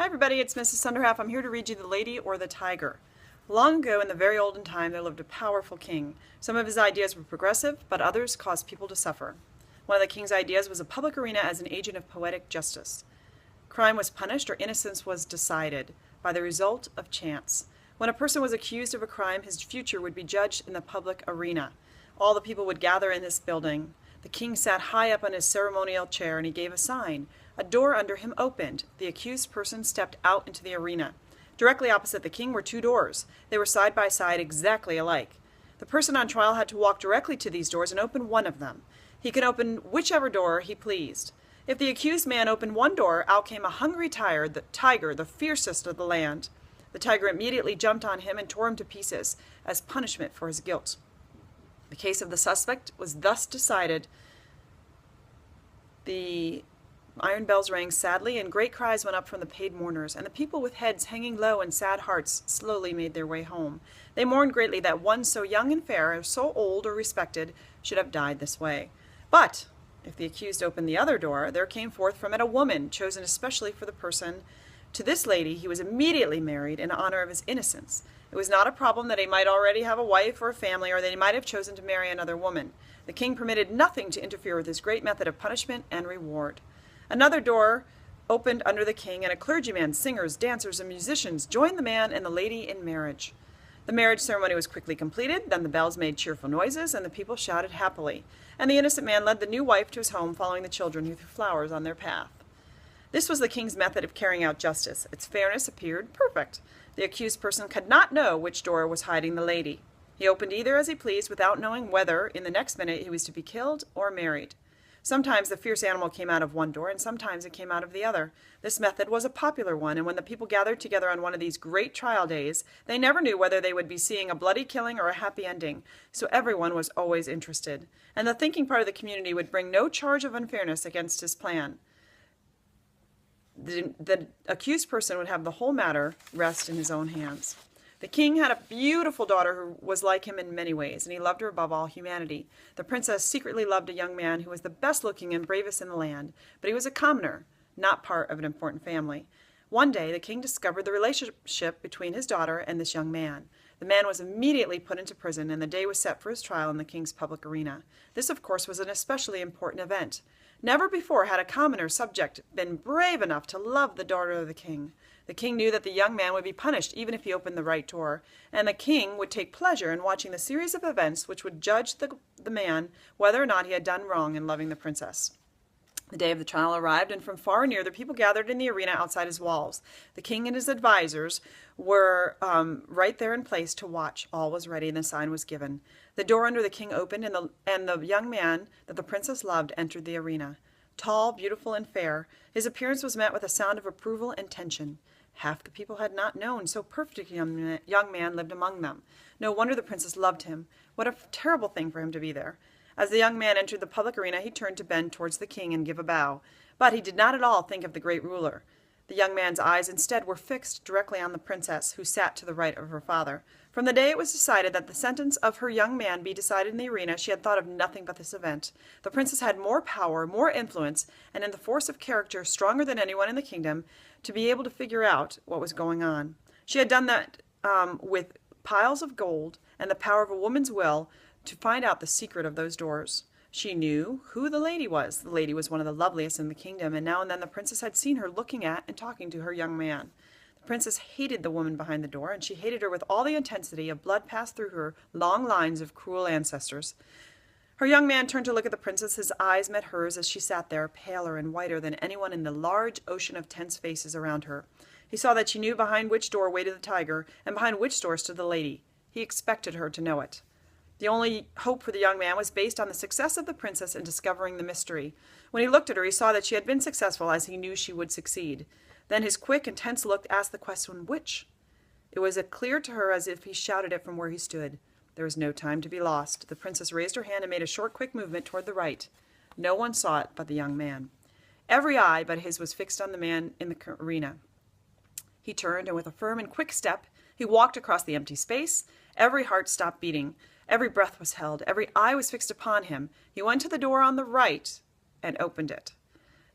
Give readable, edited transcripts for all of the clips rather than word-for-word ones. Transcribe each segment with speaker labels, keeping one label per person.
Speaker 1: Hi everybody, it's Mrs. Sunderhalf. I'm here to read you The Lady or the Tiger. Long ago, in the very olden time, there lived a powerful king. Some of his ideas were progressive, but others caused people to suffer. One of the king's ideas was a public arena as an agent of poetic justice. Crime was punished or innocence was decided by the result of chance. When a person was accused of a crime, his future would be judged in the public arena. All the people would gather in this building. The king sat high up on his ceremonial chair and he gave a sign. A door under him opened. The accused person stepped out into the arena. Directly opposite the king were two doors. They were side by side, exactly alike. The person on trial had to walk directly to these doors and open one of them. He could open whichever door he pleased. If the accused man opened one door, out came a hungry tiger, the fiercest of the land. The tiger immediately jumped on him and tore him to pieces as punishment for his guilt. The case of the suspect was thus decided. The iron bells rang sadly, and great cries went up from the paid mourners, and the people with heads hanging low and sad hearts slowly made their way home. They mourned greatly that one so young and fair, or so old or respected, should have died this way. But if the accused opened the other door, there came forth from it a woman, chosen especially for the person. To this lady he was immediately married in honor of his innocence. It was not a problem that he might already have a wife or a family, or that he might have chosen to marry another woman. The king permitted nothing to interfere with his great method of punishment and reward. Another door opened under the king, and a clergyman, singers, dancers, and musicians joined the man and the lady in marriage. The marriage ceremony was quickly completed, then the bells made cheerful noises, and the people shouted happily, and the innocent man led the new wife to his home, following the children who threw flowers on their path. This was the king's method of carrying out justice. Its fairness appeared perfect. The accused person could not know which door was hiding the lady. He opened either as he pleased, without knowing whether, in the next minute, he was to be killed or married. Sometimes the fierce animal came out of one door, and sometimes it came out of the other. This method was a popular one, and when the people gathered together on one of these great trial days, they never knew whether they would be seeing a bloody killing or a happy ending, so everyone was always interested. And the thinking part of the community would bring no charge of unfairness against his plan. The accused person would have the whole matter rest in his own hands. The king had a beautiful daughter who was like him in many ways, and he loved her above all humanity. The princess secretly loved a young man who was the best-looking and bravest in the land, but he was a commoner, not part of an important family. One day, the king discovered the relationship between his daughter and this young man. The man was immediately put into prison, and the day was set for his trial in the king's public arena. This, of course, was an especially important event. Never before had a commoner subject been brave enough to love the daughter of the king. The king knew that the young man would be punished even if he opened the right door, and the king would take pleasure in watching the series of events which would judge the man whether or not he had done wrong in loving the princess. The day of the trial arrived, and from far and near the people gathered in the arena outside his walls. The king and his advisors were right there in place to watch. All was ready, and the sign was given. The door under the king opened, and the young man that the princess loved entered the arena. Tall, beautiful, and fair, his appearance was met with a sound of approval and tension. Half the people had not known so perfect a young man lived among them. No wonder the princess loved him. What a terrible thing for him to be there. As the young man entered the public arena, he turned to bend towards the king and give a bow. But he did not at all think of the great ruler. The young man's eyes instead were fixed directly on the princess, who sat to the right of her father. From the day it was decided that the sentence of her young man be decided in the arena, she had thought of nothing but this event. The princess had more power, more influence, and in the force of character stronger than anyone in the kingdom, to be able to figure out what was going on. She had done that with piles of gold and the power of a woman's will to find out the secret of those doors. She knew who the lady was. The lady was one of the loveliest in the kingdom, and now and then the princess had seen her looking at and talking to her young man. The princess hated the woman behind the door, and she hated her with all the intensity of blood passed through her long lines of cruel ancestors. Her young man turned to look at the princess. His eyes met hers as she sat there, paler and whiter than anyone in the large ocean of tense faces around her. He saw that she knew behind which door waited the tiger, and behind which door stood the lady. He expected her to know it. The only hope for the young man was based on the success of the princess in discovering the mystery. When he looked at her, he saw that she had been successful, as he knew she would succeed. Then his quick, intense look asked the question, which? It was as clear to her as if he shouted it from where he stood. There was no time to be lost. The princess raised her hand and made a short, quick movement toward the right. No one saw it but the young man. Every eye but his was fixed on the man in the arena. He turned, and with a firm and quick step, he walked across the empty space. Every heart stopped beating. Every breath was held. Every eye was fixed upon him. He went to the door on the right and opened it.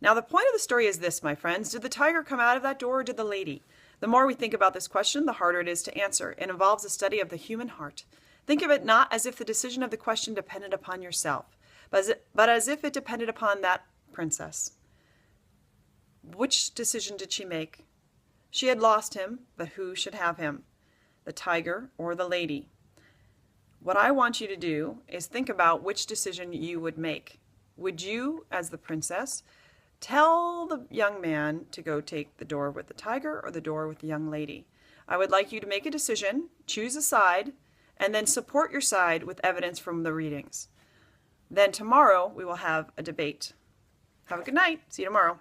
Speaker 1: Now, the point of the story is this, my friends. Did the tiger come out of that door, or did the lady? The more we think about this question, the harder it is to answer. It involves a study of the human heart. Think of it not as if the decision of the question depended upon yourself, but as if it depended upon that princess. Which decision did she make? She had lost him, but who should have him? The tiger or the lady? What I want you to do is think about which decision you would make. Would you, as the princess, tell the young man to go take the door with the tiger or the door with the young lady? I would like you to make a decision, choose a side, and then support your side with evidence from the readings. Then tomorrow we will have a debate. Have a good night. See you tomorrow.